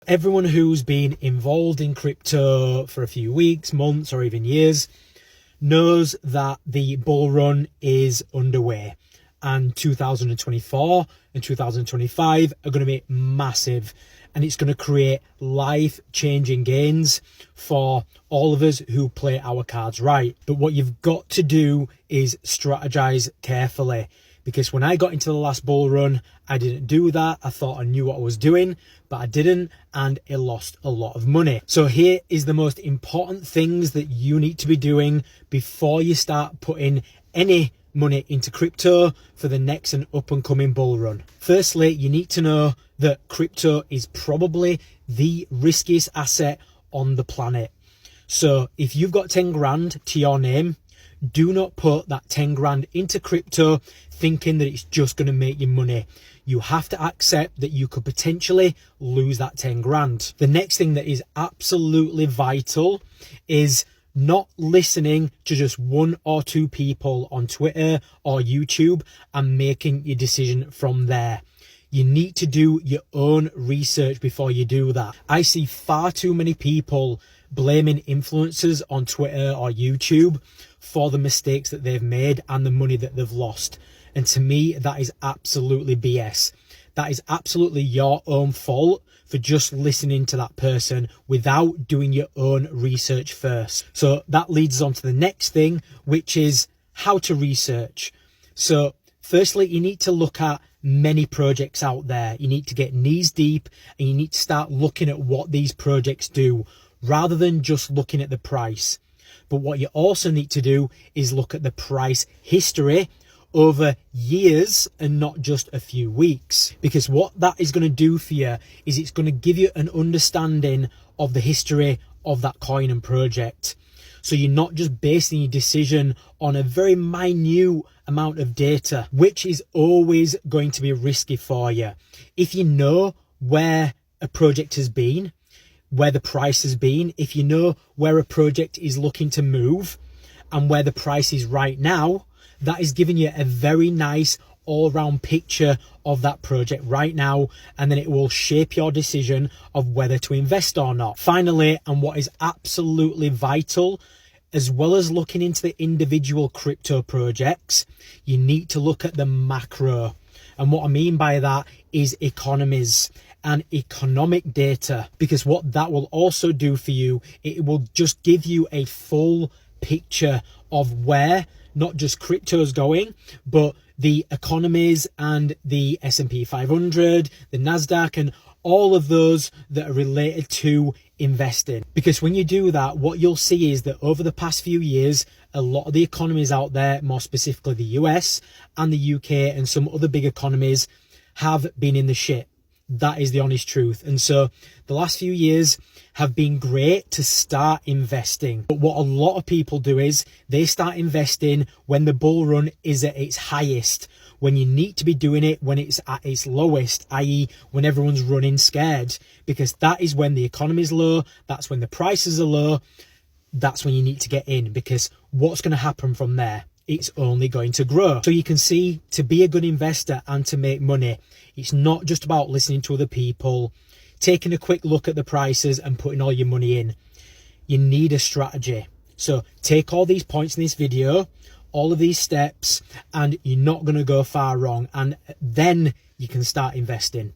Everyone who's been involved in crypto for a few weeks, months, or even years knows that the bull run is underway, and 2024 and 2025 are going to be massive, and it's going to create life-changing gains for all of us who play our cards right. But what you've got to do is strategize carefully, because when I got into the last bull run, I didn't do that. I thought I knew what I was doing, but I didn't, and it lost a lot of money. So here is the most important things that you need to be doing before you start putting any money into crypto for the next and up and coming bull run. Firstly, you need to know that crypto is probably the riskiest asset on the planet. So if you've got 10 grand to your name, do not put that 10 grand into crypto thinking that it's just going to make you money. You have to accept that you could potentially lose that 10 grand. The next thing that is absolutely vital is not listening to just one or two people on Twitter or YouTube and making your decision from there. You need to do your own research before you do that. I see far too many people blaming influencers on Twitter or YouTube for the mistakes that they've made and the money that they've lost. And to me, that is absolutely BS. That is absolutely your own fault for just listening to that person without doing your own research first. So that leads us on to the next thing, which is how to research. So firstly, you need to look at many projects out there. You need to get knees deep, and you need to start looking at what these projects do rather than just looking at the price. But what you also need to do is look at the price history over years and not just a few weeks, because what that is going to do for you is it's going to give you an understanding of the history of that coin and project. So you're not just basing your decision on a very minute amount of data, which is always going to be risky for you. If you know where a project has been, where the price has been, if you know where a project is looking to move and where the price is right now, that is giving you a very nice all-round picture of that project right now, and then it will shape your decision of whether to invest or not. Finally, and what is absolutely vital, as well as looking into the individual crypto projects, you need to look at the macro. And what I mean by that is economies and economic data, because what that will also do for you, it will just give you a full picture of where not just crypto is going, but the economies and the S&P 500, the NASDAQ, and all of those that are related to investing. Because when you do that, what you'll see is that over the past few years, a lot of the economies out there, more specifically the US and the UK and some other big economies, have been in the shit. That is the honest truth. And so the last few years have been great to start investing. But what a lot of people do is they start investing when the bull run is at its highest, when you need to be doing it when it's at its lowest, i.e. when everyone's running scared, because that is when the economy is low, that's when the prices are low, that's when you need to get in, because what's going to happen from there? It's only going to grow. So you can see, to be a good investor and to make money, it's not just about listening to other people, taking a quick look at the prices and putting all your money in. You need a strategy. So take all these points in this video, all of these steps, and you're not going to go far wrong. And then you can start investing.